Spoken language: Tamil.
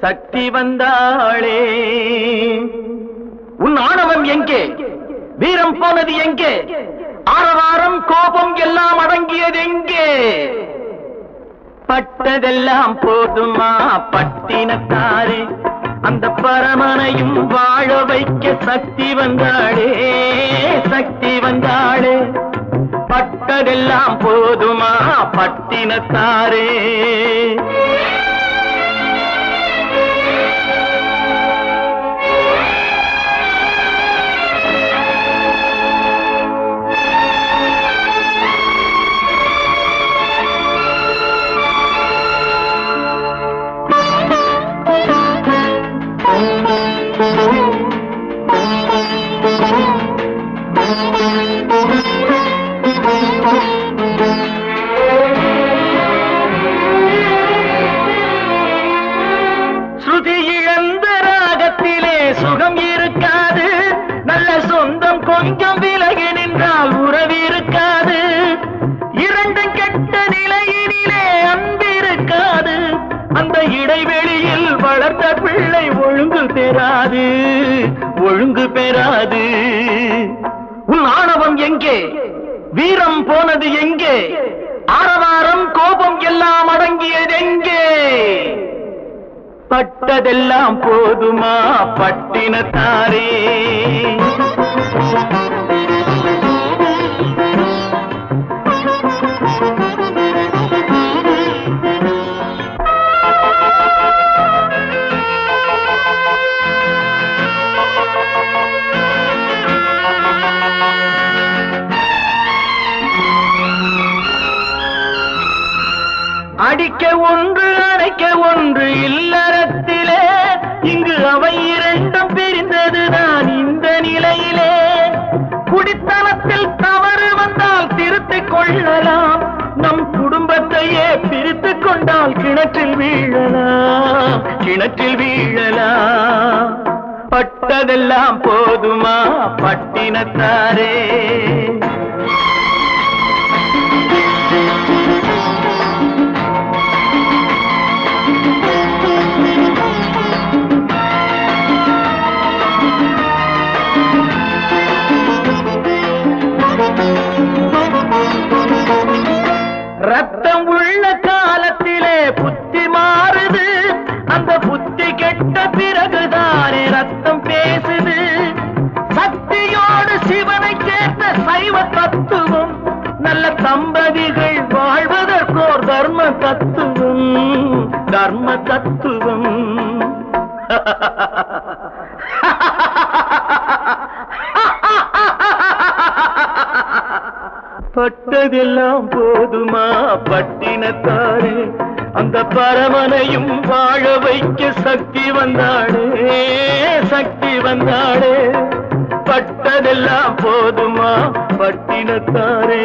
சக்தி வந்தாளே. உன் ஆணவம் எங்கே? வீரம் போனது எங்கே? ஆரவாரம் கோபம் எல்லாம் அடங்கியது எங்கே? பட்டதெல்லாம் போதுமா பட்டினத்தாரே, அந்த பரமனையும் வாழ வைக்க சக்தி வந்தாளே, சக்தி வந்தாளே. பட்டதெல்லாம் போதுமா பட்டினத்தாரே. ஸ்ருதி இழந்த ராகத்திலே சுகம் இருக்காது, நல்ல சொந்தம் கொஞ்சம் விலகி நின்றால் உறவு இருக்காது. இரண்டும் கெட்ட நிலையினிலே அன்பு இருக்காது, அந்த இடைவெளியில் வளர்ந்த பிள்ளை ஒழுங்கு பெறாது, ஒழுங்கு பெறாது. உன் ஆணவம் எங்கே? வீரம் போனது எங்கே? ஆரவாரம் கோபம் எல்லாம் அடங்கியது எங்கே? பட்டதெல்லாம் போதுமா பட்டினத்தாரே. அடிக்க ஒன்று அடைக்க ஒன்று இல்லறத்திலே, இங்கு அவை இரண்டும் பிரிந்தது நான் இந்த நிலையிலே. குடித்தனத்தில் தவறு வந்தால் திருத்திக் கொள்ளலாம், நம் குடும்பத்தையே பிரித்துக் கொண்டால் கிணற்றில் வீழலாம், கிணற்றில் வீழலாம். பட்டதெல்லாம் போதுமா பட்டினத்தாரே. ரத்தம் உள்ள காலத்திலே புத்தி மாறுது, அந்த புத்தி கெட்ட பிறகுதானே ரத்தம் பேசுது. சக்தியோடு சிவனை சேர்ந்த சைவ தத்துவம், நல்ல தம்பதிகள் வாழ்வதற்கோர் தர்ம தத்துவம், தர்ம தத்துவம். பட்டதெல்லாம் போதுமா பட்டினத்தாரே, அந்த பரமனையும் வாழ வைக்க சக்தி வந்தாளே, சக்தி வந்தாளே. பட்டதெல்லாம் போதுமா பட்டினத்தாரே.